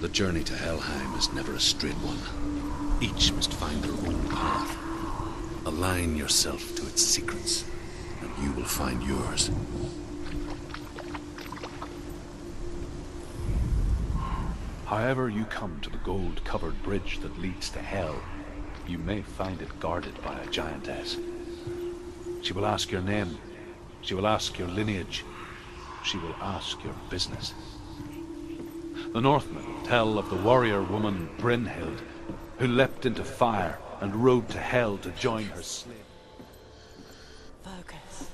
The journey to Helheim is never a straight one. Each must find their own path. Align yourself to its secrets, and you will find yours. However you come to the gold-covered bridge that leads to Hell, you may find it guarded by a giantess. She will ask your name. She will ask your lineage. She will ask your business. The Northmen tell of the warrior woman Brynhild, who leapt into fire and rode to Hell to join her slave. Focus.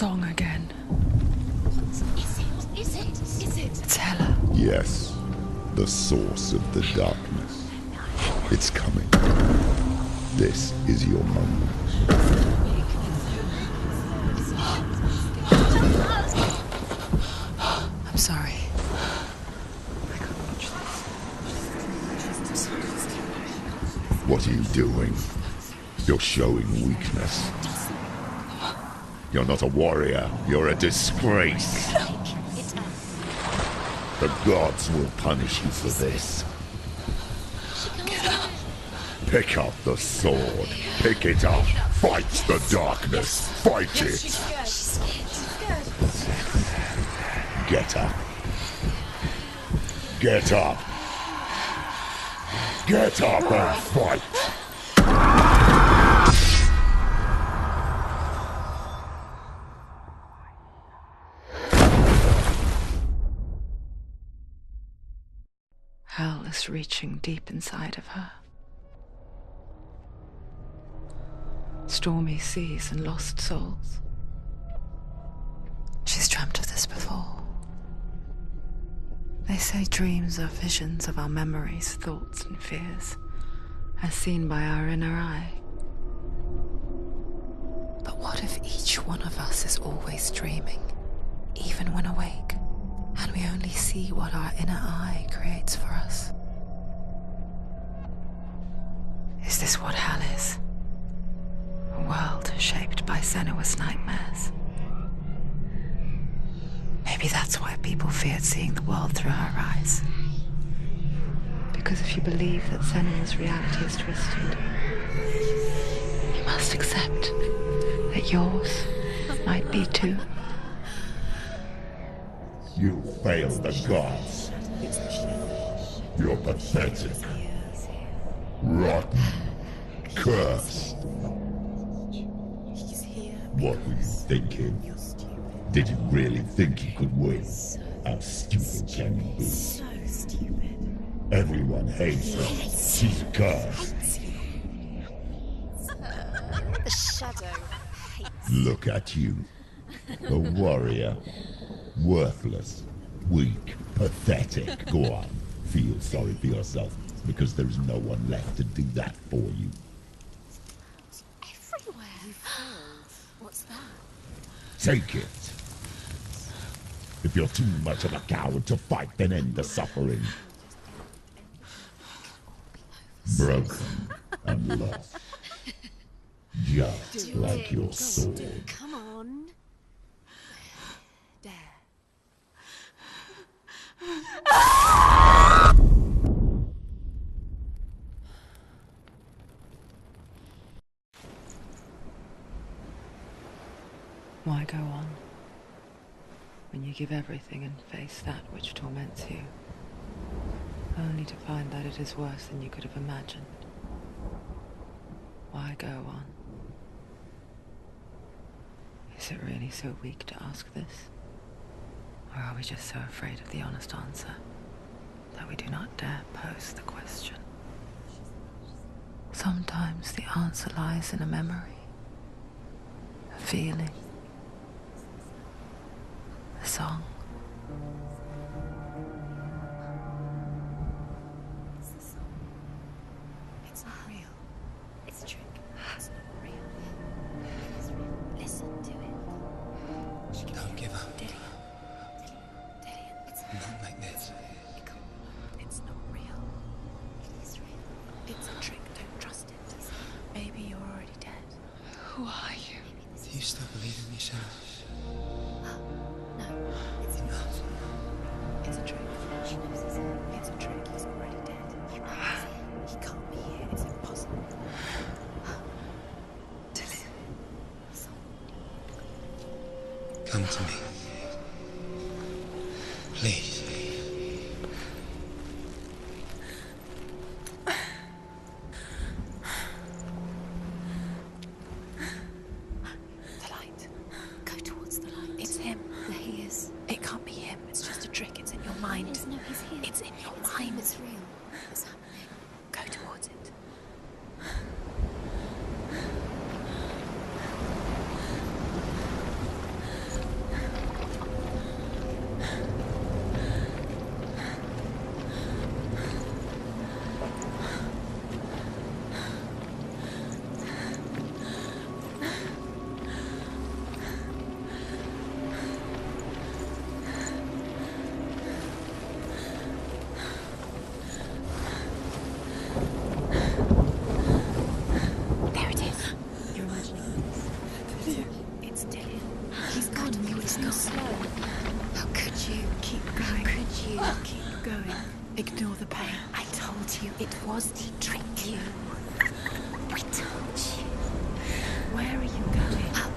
song again. Is it? It's Hela. Yes, the source of the darkness. It's coming. This is your moment. I'm sorry. What are you doing? You're showing weakness. You're not a warrior. You're a disgrace. The gods will punish you for this. Pick up the sword. Pick it up. Fight the darkness. Fight it. Get up. Get up. Get up and fight. Hell is reaching deep inside of her. Stormy seas and lost souls. She's dreamt of this before. They say dreams are visions of our memories, thoughts, and fears, as seen by our inner eye. But what if each one of us is always dreaming, even when awake, and we only see what our inner eye creates for us? Is this what hell is? A world shaped by Senua's nightmares. Maybe that's why people feared seeing the world through her eyes. Because if you believe that Senua's reality is twisted, you must accept that yours might be too. You failed the gods. You're pathetic. Rotten. Cursed. What were you thinking? Did you really think you could win? How stupid can you be? So stupid. Everyone hates her. She's cursed. The shadow hates. Look at you. A warrior. Worthless. Weak. Pathetic. Go on. Feel sorry for yourself, because there is no one left to do that for you. Everywhere. You failed. What's that? Take it. If you're too much of a coward to fight, then end the suffering. Broken and lost. Just like your sword. Come on. Dare. Why go on when you give everything and face that which torments you, only to find that it is worse than you could have imagined? Why go on? Is it really so weak to ask this? Or are we just so afraid of the honest answer that we do not dare pose the question? Sometimes the answer lies in a memory, a feeling, a song. It's not real. It's a trick. It's not real. It's real. Listen to it. Don't give up. Dillian. It's Not like this. It's not real. It is real. It's a trick. Don't trust it. Maybe you're already dead. Who are you? Do you still believe in yourself? No, it's enough. It's a trick. She knows it's him. It's a trick. He's already dead. He can't be here. It's impossible. Dillian. Come to me. Please. The light. Go towards the light. It's him. There he is. It can't be him. It's just a trick. It's in your mind. No, he's here. It's in your mind. It's real. It's happening. Go towards it. It was he tricked you. We told you. Where are you going? Up.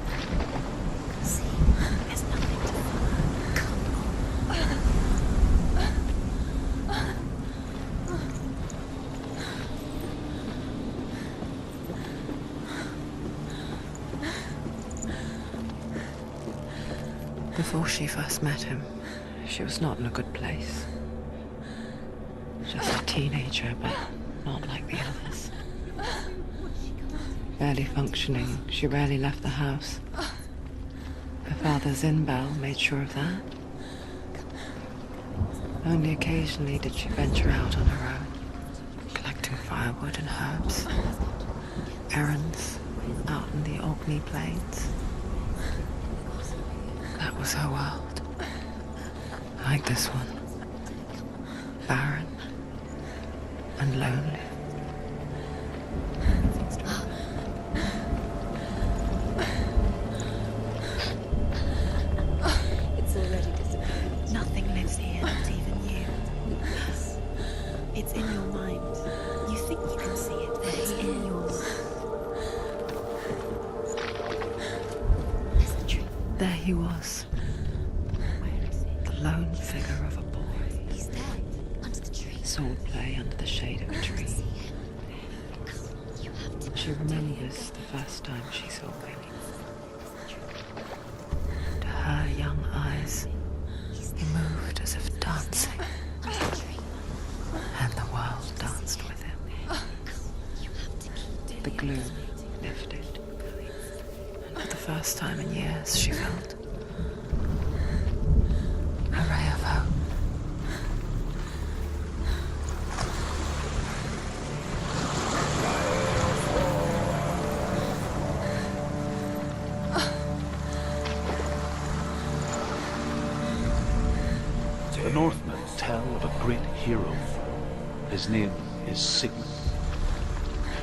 See, there's nothing to follow. Come on. Before she first met him, she was not in a good place. Just a teenager, but not like the others. Barely functioning, she rarely left the house. Her father Zinbel made sure of that. Only occasionally did she venture out on her own, collecting firewood and herbs. Errands out in the Orkney Plains. That was her world. Like this one. Barren and lonely. It's already disappeared. Nothing lives here, not even you. Yes. It's in your mind. You think you can see it, but it's in your mind. There he was. Where is it? The lone figure of a boy. He's there, under the tree. Swordplay under the shade of a tree. See him. You have to. She remembers the first time she saw him. To her young eyes, he moved as if dancing, Under the tree. and the world danced with him. You have to keep The gloom lifted, and for the first time in years, she felt a ray of hope. The Northmen tell of a great hero. His name is Sigmund.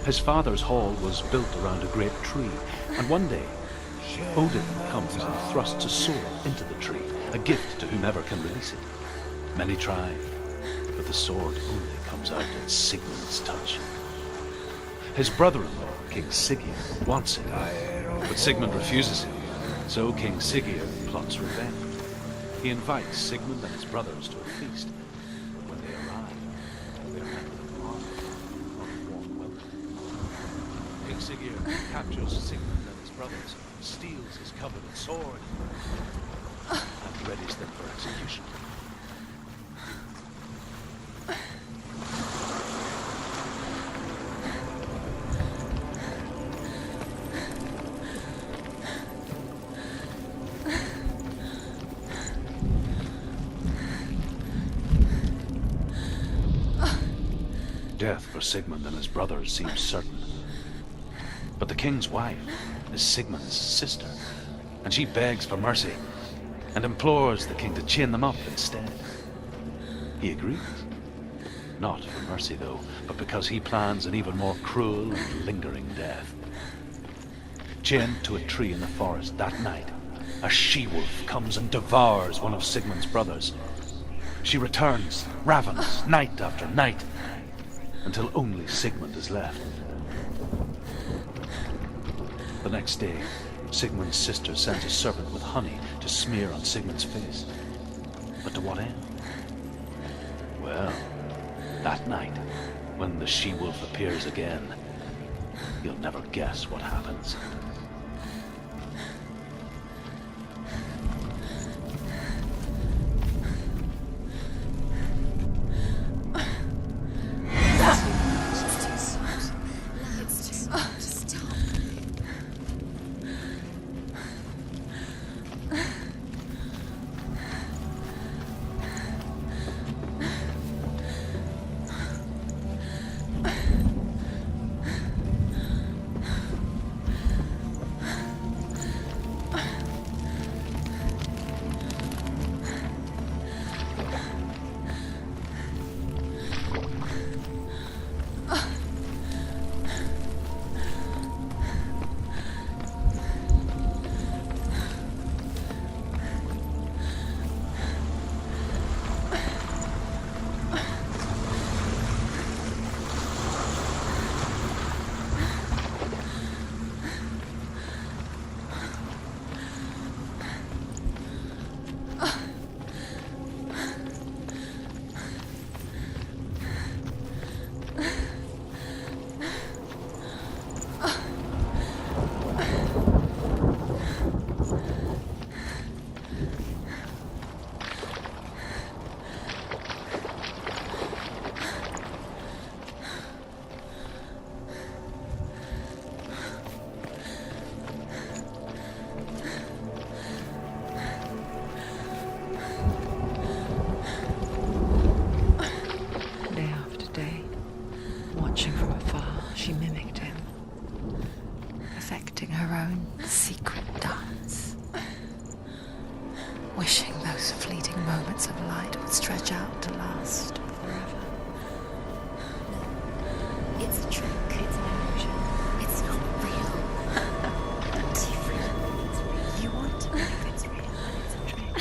His father's hall was built around a great tree, and one day Odin comes and thrusts a sword into the tree, a gift to whomever can release it. Many try, but the sword only comes out at Sigmund's touch. His brother-in-law, King Siggeir, wants it, but Sigmund refuses him, so King Siggeir plots revenge. He invites Sigmund and his brothers to a feast, but when they arrive, they're met with an army, not a warm welcome. King Siggeir captures Sigmund and his brothers, steals his coveted sword, and readies them for execution. Death for Sigmund and his brothers seems certain. But the king's wife is Sigmund's sister, and she begs for mercy and implores the king to chain them up instead. He agrees. Not for mercy, though, but because he plans an even more cruel and lingering death. Chained to a tree in the forest that night, a she-wolf comes and devours one of Sigmund's brothers. She returns, ravens, night after night, until only Sigmund is left. The next day, Sigmund's sister sends a servant with honey to smear on Sigmund's face. But to what end? Well, that night, when the she-wolf appears again, you'll never guess what happens. Watching from afar, she mimicked him, perfecting her own secret dance, wishing those fleeting moments of light would stretch out to last forever. It's a trick. It's an illusion. It's not real. It's real. You want to believe it's real, but it's a trick.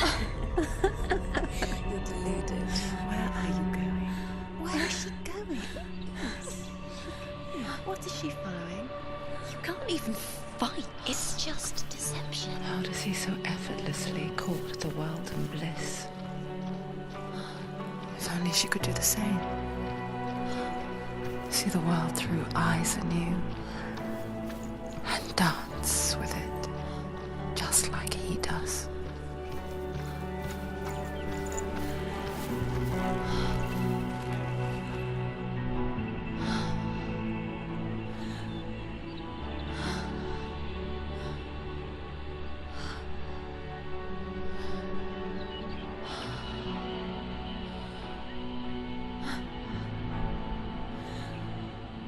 You're deluded. Where are you going? Where is she going? What is she following? You can't even fight. It's just deception. How does he so effortlessly court the world and bliss? If only she could do the same. See the world through eyes anew and dance with it, just like he does.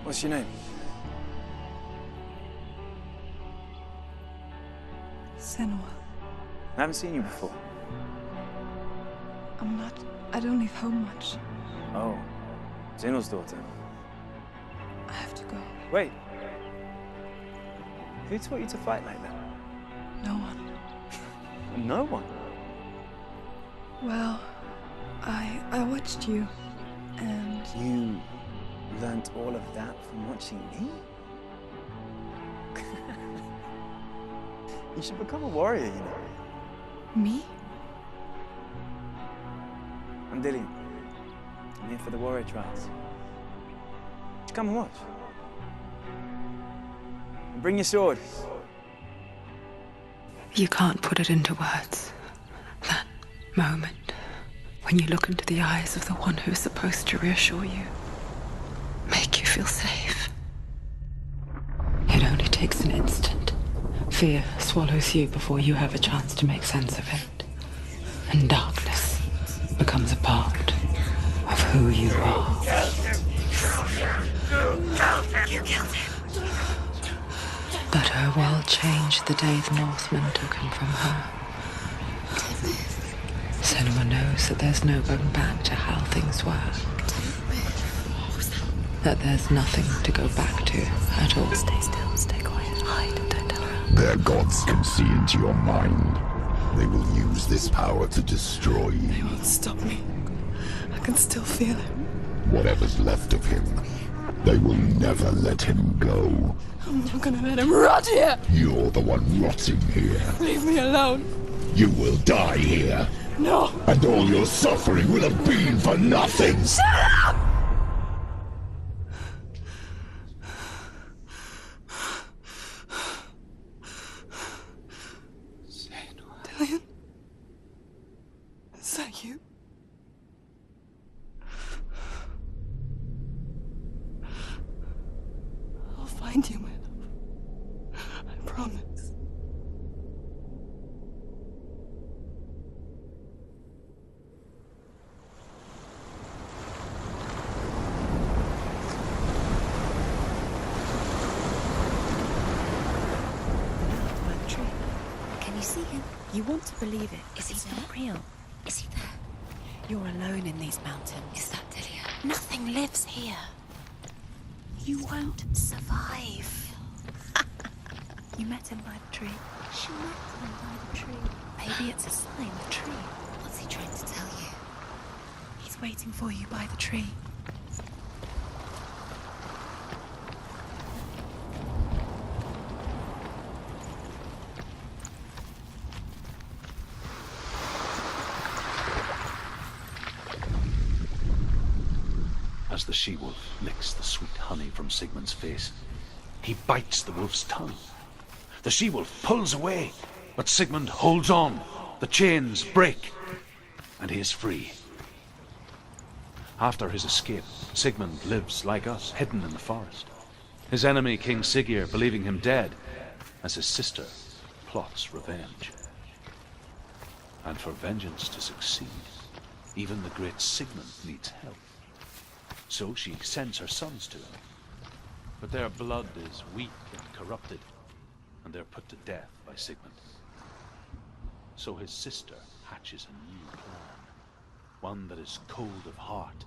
What's your name? Senua. I haven't seen you before. I don't leave home much. Oh, Zenua's daughter. I have to go. Wait. Who taught you to fight like that? No one. No one. Well, I watched you, and You learnt all of that from watching me? You should become a warrior, you know. me? I'm Dillian. I'm here for the warrior trials. Would you come and watch? And bring your sword. You can't put it into words. That moment when you look into the eyes of the one who's supposed to reassure you, make you feel safe. It only takes an instant. Fear swallows you before you have a chance to make sense of it. And darkness becomes a part of who you are. You killed him. But her world changed the day the Northmen took him from her. Senua knows that there's no going back to how things were. That there's nothing to go back to at all. Stay still, stay quiet, hide, don't tell her. Their gods can see into your mind. They will use this power to destroy you. They won't stop me. I can still feel it. Whatever's left of him, they will never let him go. I'm not gonna let him rot here. You're the one rotting here. Leave me alone. You will die here. No. And all your suffering will have been for nothing. Shut up! Dillian? Is that you? I'll find you, my love. I promise. By the tree. Can you see him? You want to believe it. Is he not real? Is he there? You're alone in these mountains. Is that Delia? Nothing lives here. You won't survive. You met him by the tree. She met him by the tree. Maybe it's a sign, the tree. What's he trying to tell you? He's waiting for you by the tree. As the she-wolf licks the sweet honey from Sigmund's face, he bites the wolf's tongue. The she-wolf pulls away, but Sigmund holds on. The chains break, and he is free. After his escape, Sigmund lives like us, hidden in the forest. His enemy, King Siggeir, believing him dead, as his sister plots revenge. And for vengeance to succeed, even the great Sigmund needs help. So she sends her sons to him, But their blood is weak and corrupted, and they're put to death by Sigmund. So his sister hatches a new plan, one that is cold of heart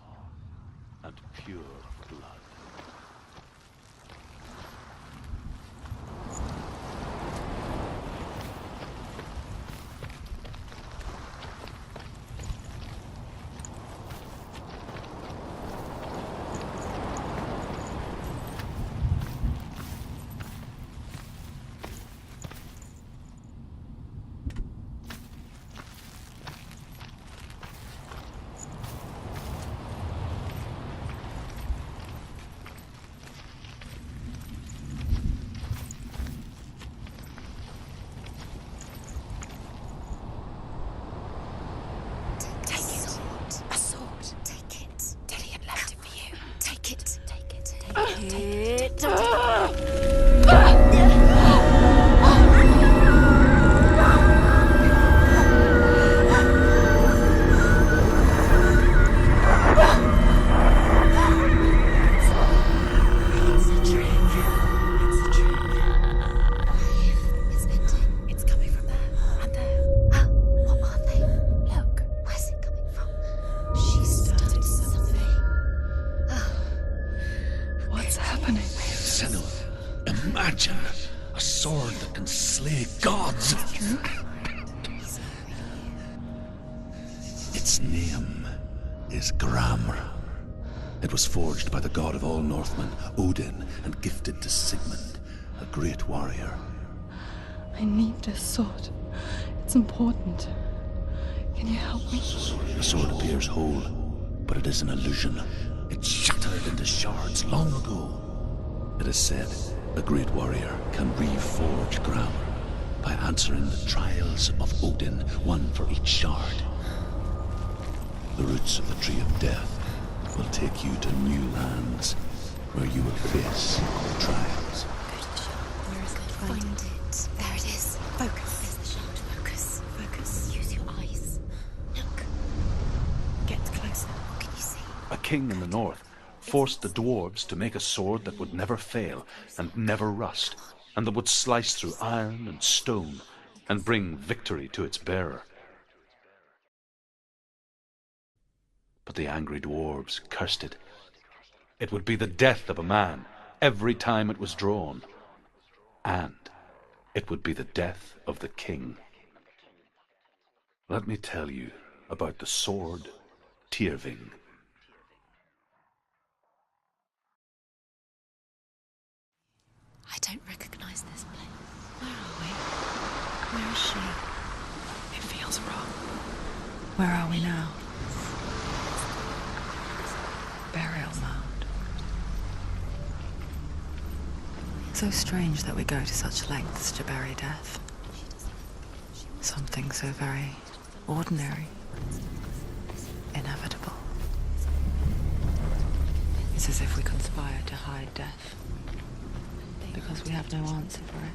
and pure of blood. Imagine a sword that can slay gods. Its name is Gramr. It was forged by the god of all Northmen, Odin, and gifted to Sigmund, a great warrior. I need this sword. It's important. Can you help me? The sword appears whole, but it is an illusion. It shattered into shards long ago. It is said a great warrior can reforge Gramr by answering the trials of Odin, one for each shard. The roots of the Tree of Death will take you to new lands where you will face trials. Where is it? Find it. There it is. Focus. There's the shard. Focus. Focus. Use your eyes. Look. Get closer. What can you see? A king in the north forced the dwarves to make a sword that would never fail and never rust, and that would slice through iron and stone and bring victory to its bearer. But the angry dwarves cursed it. It would be the death of a man every time it was drawn, and it would be the death of the king. Let me tell you about the sword Tyrving. I don't recognize this place. Where are we? Where is she? It feels wrong. Where are we now? Burial mound. So strange that we go to such lengths to bury death. Something so very ordinary, inevitable. It's as if we conspire to hide death, because we have no answer for it.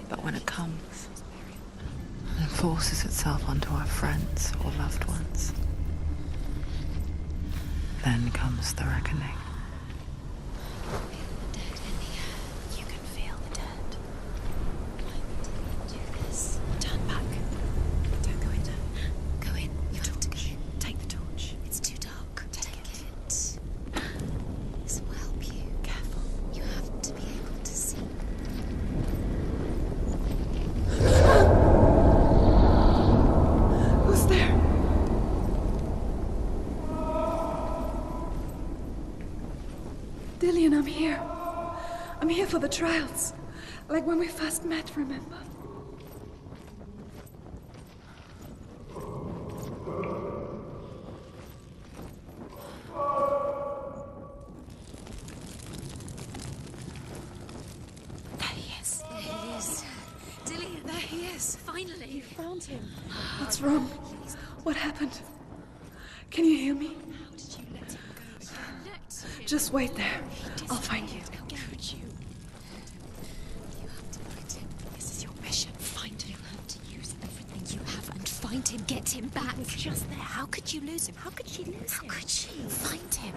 But when it comes and forces itself onto our friends or loved ones, then comes the reckoning. Feel the dead in the air. You can feel the dead. Do this. Turn back. Don't go in there. Go in. You have to go in. Take the torch. It's too dark. Take it. This will help you. Careful. You have to be able to see. Who's there? Dillian, I'm here. I'm here for the trials. Like when we first met, remember? There he is. There he is. Dillian, there he is. Finally. You found him. What's wrong? What happened? Can you hear me? How did you let him go? Just wait there. I'll find you. How could you? You have to find him. This is your mission. Find him. You have to use everything you have and find him. Get him back. He was just there. How could you lose him? How could she lose him? How could she? Find him.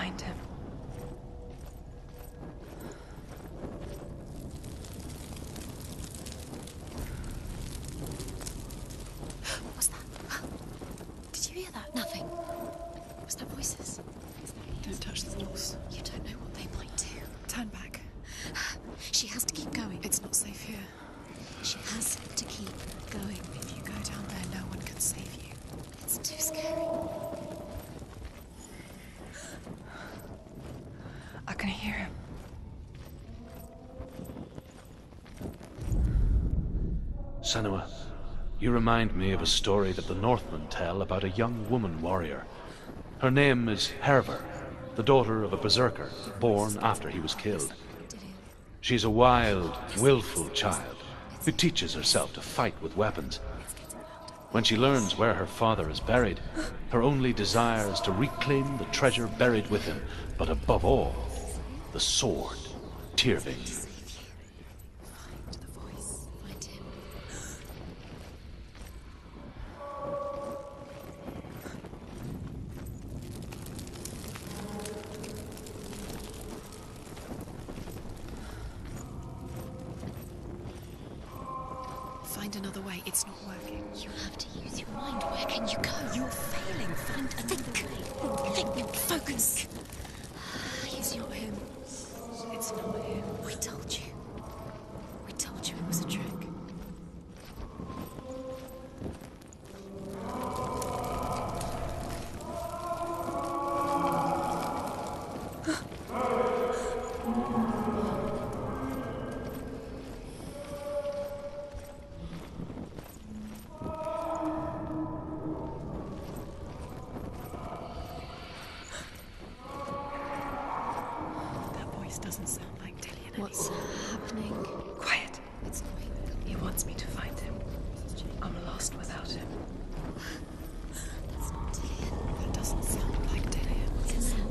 find him. What's that? Did you hear that? Nothing. Was that voices? Don't touch the walls. You don't know what they might do. Turn back. She has to keep going. It's not safe here. She has to keep going. If you go down there, no one can save you. It's too scary. I can hear him. Senua, you remind me of a story that the Northmen tell about a young woman warrior. Her name is Herver, the daughter of a berserker, born after he was killed. She's a wild, willful child who teaches herself to fight with weapons. When she learns where her father is buried, her only desire is to reclaim the treasure buried with him, but above all, the sword, Tyrving. Find the voice. Find him. Find another way. It's not working. You have to use your mind. Where can you go? You're failing. Find another way. Think. Focus. He's not him. It's not him. We told you. We told you it was a trick. That voice doesn't sound like Dillian What's anymore. happening? Quiet. It's not him. He wants me to find him. I'm lost without him. That's not Dillian. That doesn't sound like Dillian.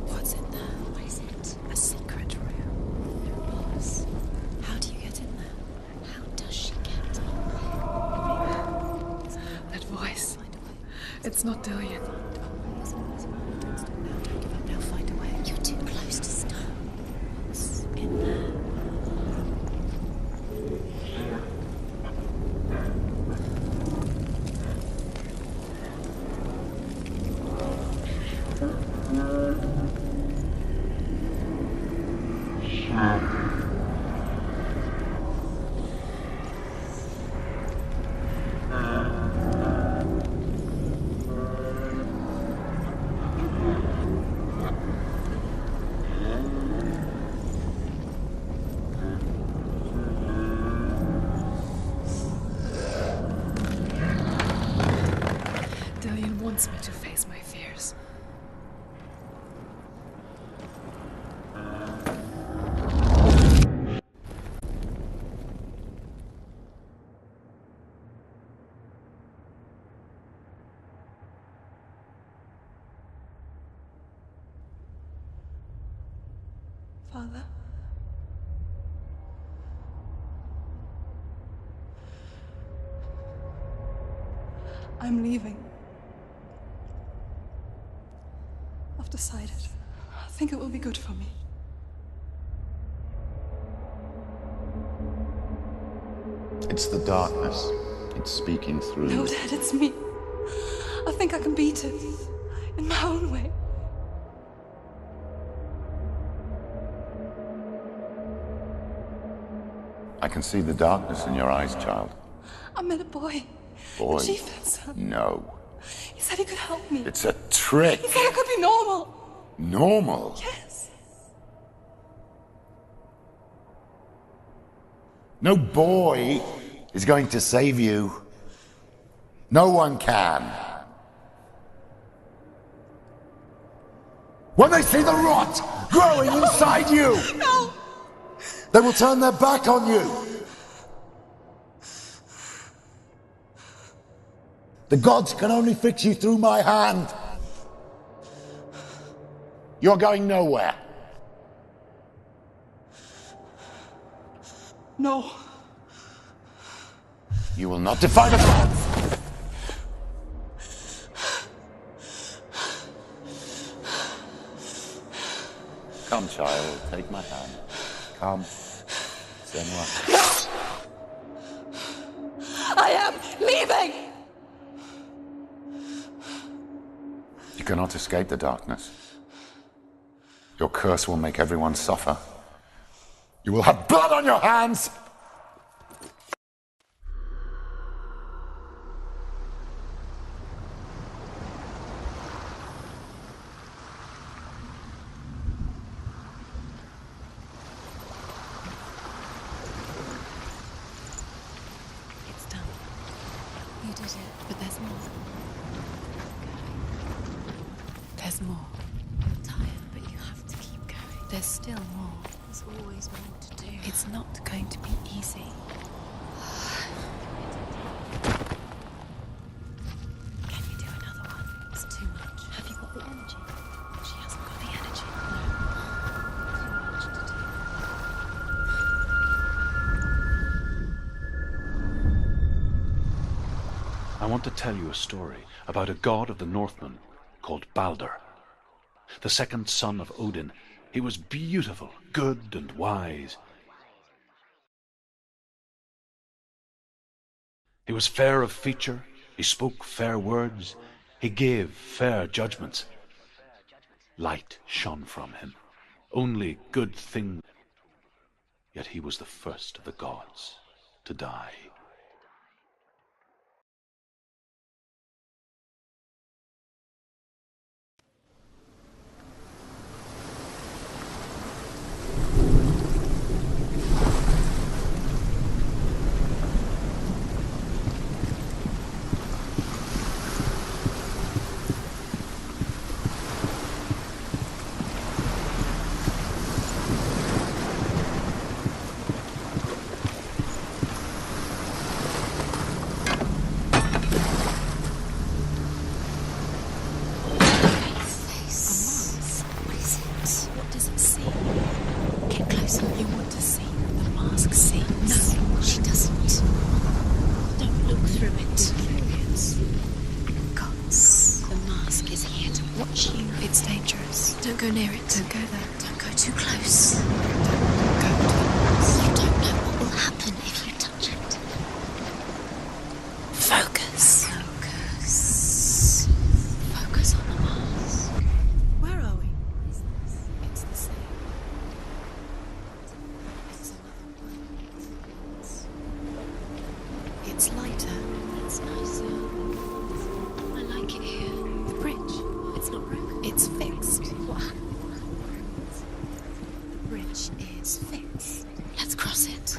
What's in there? What is it? A secret room. There was. How do you get in there? How does she get in That voice. Find a way. It's not Dillian. Don't stop now. Don't give up now. Find a way. You're too close to stop. What's in there? Dillian wants me to face my fears. Father? I'm leaving. I've decided. I think it will be good for me. It's the darkness. It's speaking through No, you. Dad, it's me. I think I can beat it. In my own way. I can see the darkness in your eyes, child. I met a boy. Boy. The chief son. No. He said he could help me. It's a trick. He said I could be normal. Normal. Yes. No boy is going to save you. No one can. When they see the rot growing inside you, No! they will turn their back on you. The gods can only fix you through my hand. You're going nowhere. No. You will not defy the gods. Come, child, take my hand. Come. Senua. I am leaving! You cannot escape the darkness. Your curse will make everyone suffer. You will have blood on your hands! It's done. You did it, but there's more. There's more. You're tired, but you have to keep going. There's still more. There's always more to do. It's not going to be easy. Can you do another one? It's too much. Have you got the energy? She hasn't got the energy. No. Too much to do. I want to tell you a story about a god of the Northmen called Balder. The second son of Odin. He was beautiful, good and wise. He was fair of feature, he spoke fair words, he gave fair judgments. Light shone from him, only good things. Yet he was the first of the gods to die. Don't go near it. Don't go there. Don't go too close. Don't go too close. You don't know what will happen if you touch it. Focus. Focus. Focus on the mask. Where are we? It's the same. It's another one. It's lighter. It's nicer. I like it here. The bridge. It's not broken. It's fixed. What happened? The bridge is fixed. Let's cross it.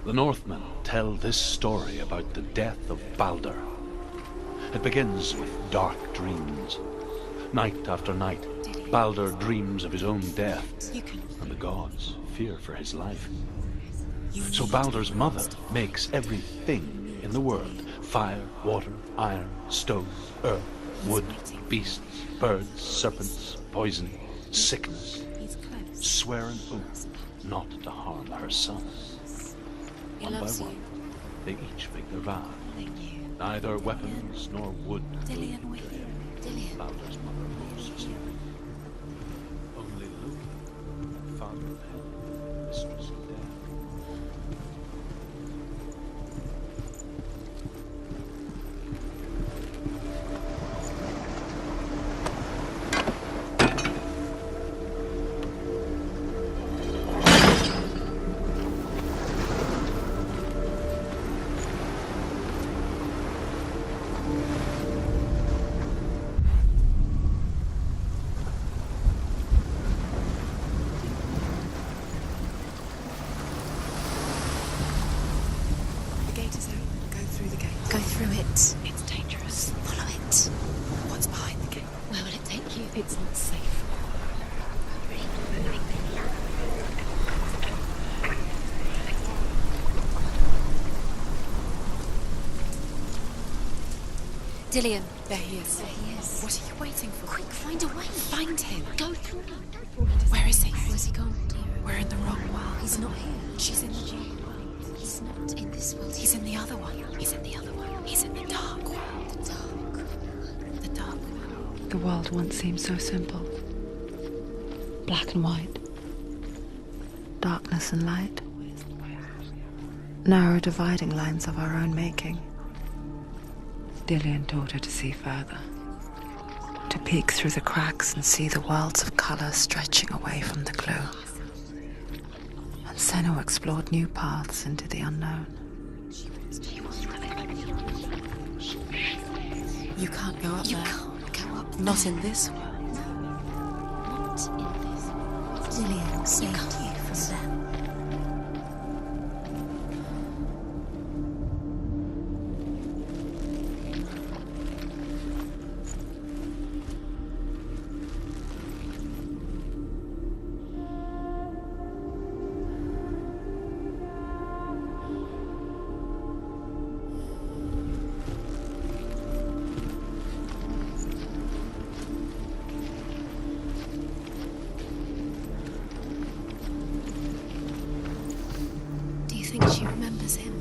The Northmen tell this story about the death of Balder. It begins with dark dreams. Night after night, Balder dreams of his own death, and the gods fear for his life. So Balder's mother makes everything in the world: fire, water, iron, stone, earth, wood, beasts, birds, serpents, poison, sickness, swear an oath not to harm her sons. One by one, they each make their vow. Neither weapons nor wood will injure him. Balder's mother moves him. Only Loki, father of Hel, mistress of death. Go through it. It's dangerous. Follow it. What's behind the gate? Where will it take you? It's not safe. Dillian, there he is. There he is. What are you waiting for? Quick, find a way. Find him. Go through. Where is he? Where's he gone, dear? We're in the wrong world. He's not here. She's in the wrong world. He's not in this world. He's in the other one. He's in the other one. He's in the dark world. The dark. The dark world. The world once seemed so simple. Black and white. Darkness and light. Narrow dividing lines of our own making. Dillian taught her to see further. To peek through the cracks and see the worlds of colour stretching away from the glue. And Senna explored new paths into the unknown. You can't go up there. You can't go up. Not in this world. Not in this world. Dillian saved you from them. Do you think she remembers him?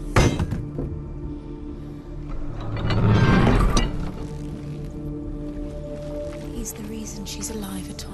He's the reason she's alive at all.